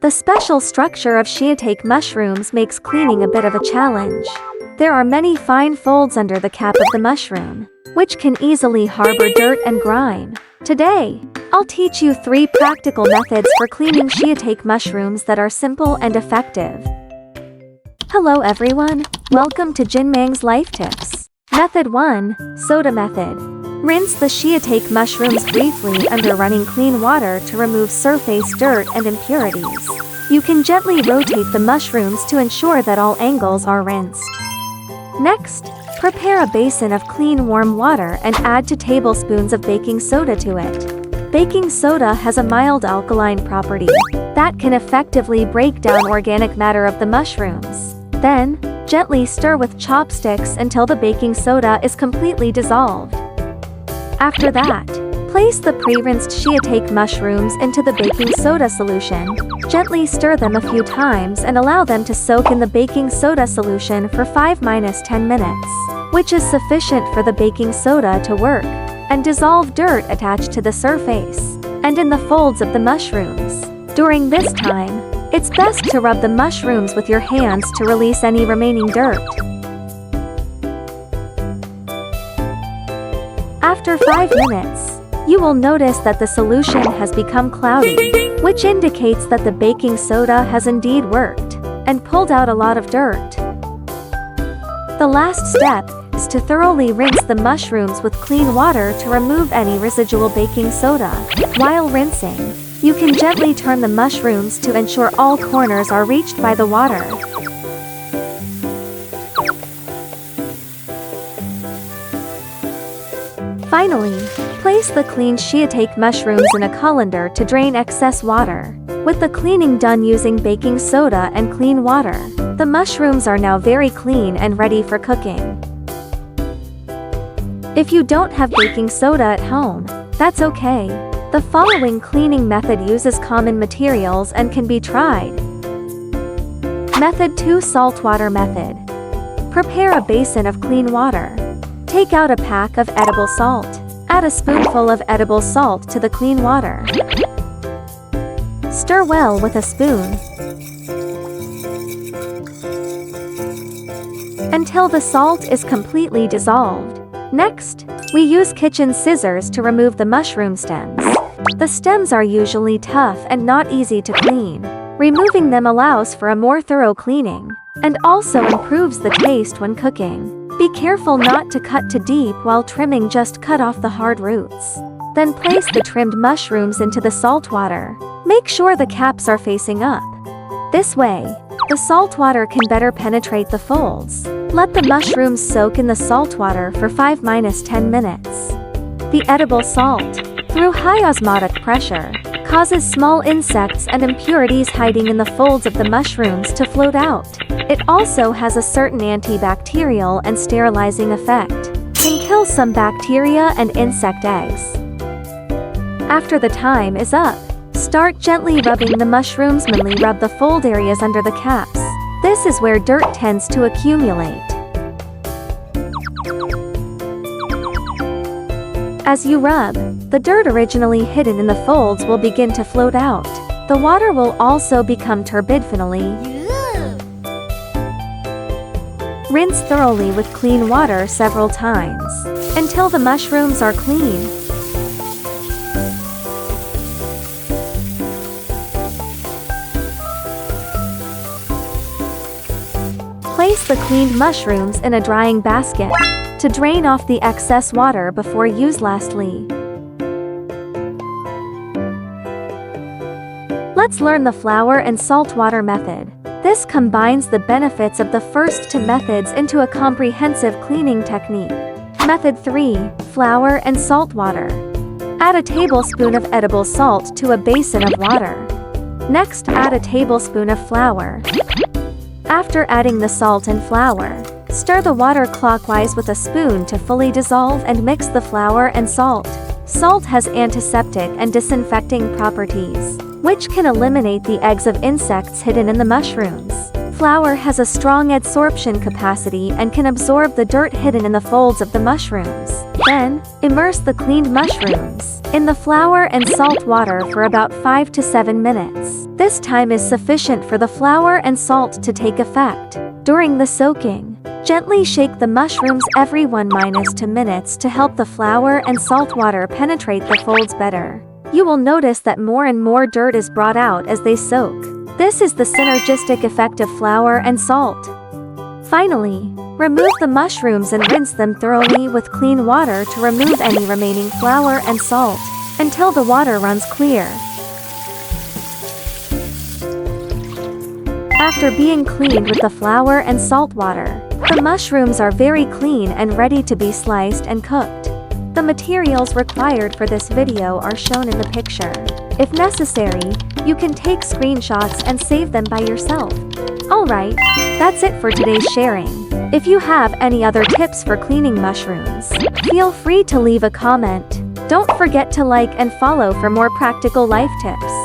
The special structure of shiitake mushrooms makes cleaning a bit of a challenge. There are many fine folds under the cap of the mushroom, which can easily harbor dirt and grime. Today, I'll teach you 3 practical methods for cleaning shiitake mushrooms that are simple and effective. Hello everyone, welcome to Jinmang's Life Tips. Method 1, Soda Method. Rinse the shiitake mushrooms briefly under running clean water to remove surface dirt and impurities. You can gently rotate the mushrooms to ensure that all angles are rinsed. Next, prepare a basin of clean warm water and add 2 tablespoons of baking soda to it. Baking soda has a mild alkaline property that can effectively break down organic matter of the mushrooms. Then, gently stir with chopsticks until the baking soda is completely dissolved. After that, place the pre-rinsed shiitake mushrooms into the baking soda solution. Gently stir them a few times and allow them to soak in the baking soda solution for 5–10 minutes, which is sufficient for the baking soda to work and dissolve dirt attached to the surface and in the folds of the mushrooms. During this time, it's best to rub the mushrooms with your hands to release any remaining dirt. After 5 minutes, you will notice that the solution has become cloudy, which indicates that the baking soda has indeed worked and pulled out a lot of dirt. The last step is to thoroughly rinse the mushrooms with clean water to remove any residual baking soda. While rinsing, you can gently turn the mushrooms to ensure all corners are reached by the water. Finally, place the cleaned shiitake mushrooms in a colander to drain excess water. With the cleaning done using baking soda and clean water, the mushrooms are now very clean and ready for cooking. If you don't have baking soda at home, that's okay. The following cleaning method uses common materials and can be tried. Method 2, Saltwater Method. Prepare a basin of clean water. Take out a pack of edible salt. Add a spoonful of edible salt to the clean water. Stir well with a spoon until the salt is completely dissolved. Next, we use kitchen scissors to remove the mushroom stems. The stems are usually tough and not easy to clean. Removing them allows for a more thorough cleaning and also improves the taste when cooking. Be careful not to cut too deep while trimming, just cut off the hard roots. Then place the trimmed mushrooms into the salt water. Make sure the caps are facing up. This way, the salt water can better penetrate the folds. Let the mushrooms soak in the salt water for 5–10 minutes. The edible salt, through high osmotic pressure, causes small insects and impurities hiding in the folds of the mushrooms to float out. It also has a certain antibacterial and sterilizing effect. Can kill some bacteria and insect eggs. After the time is up, start gently rubbing the mushrooms. Manually rub the fold areas under the caps. This is where dirt tends to accumulate. As you rub, the dirt originally hidden in the folds will begin to float out. The water will also become turbid. Finally, rinse thoroughly with clean water several times until the mushrooms are clean. Place the cleaned mushrooms in a drying basket to drain off the excess water before use. Lastly, let's learn the flour and saltwater method. This combines the benefits of the first 2 methods into a comprehensive cleaning technique. Method 3, Flour and Saltwater. Add a tablespoon of edible salt to a basin of water. Next, add a tablespoon of flour. After adding the salt and flour, stir the water clockwise with a spoon to fully dissolve and mix the flour and salt. Salt has antiseptic and disinfecting properties, which can eliminate the eggs of insects hidden in the mushrooms. Flour has a strong adsorption capacity and can absorb the dirt hidden in the folds of the mushrooms. Then, immerse the cleaned mushrooms in the flour and salt water for about 5 to 7 minutes. This time is sufficient for the flour and salt to take effect. During the soaking, gently shake the mushrooms every 1-2 minutes to help the flour and salt water penetrate the folds better. You will notice that more and more dirt is brought out as they soak. This is the synergistic effect of flour and salt. Finally, remove the mushrooms and rinse them thoroughly with clean water to remove any remaining flour and salt, until the water runs clear. After being cleaned with the flour and salt water, the mushrooms are very clean and ready to be sliced and cooked. The materials required for this video are shown in the picture. If necessary, you can take screenshots and save them by yourself. Alright, that's it for today's sharing. If you have any other tips for cleaning mushrooms, feel free to leave a comment. Don't forget to like and follow for more practical life tips.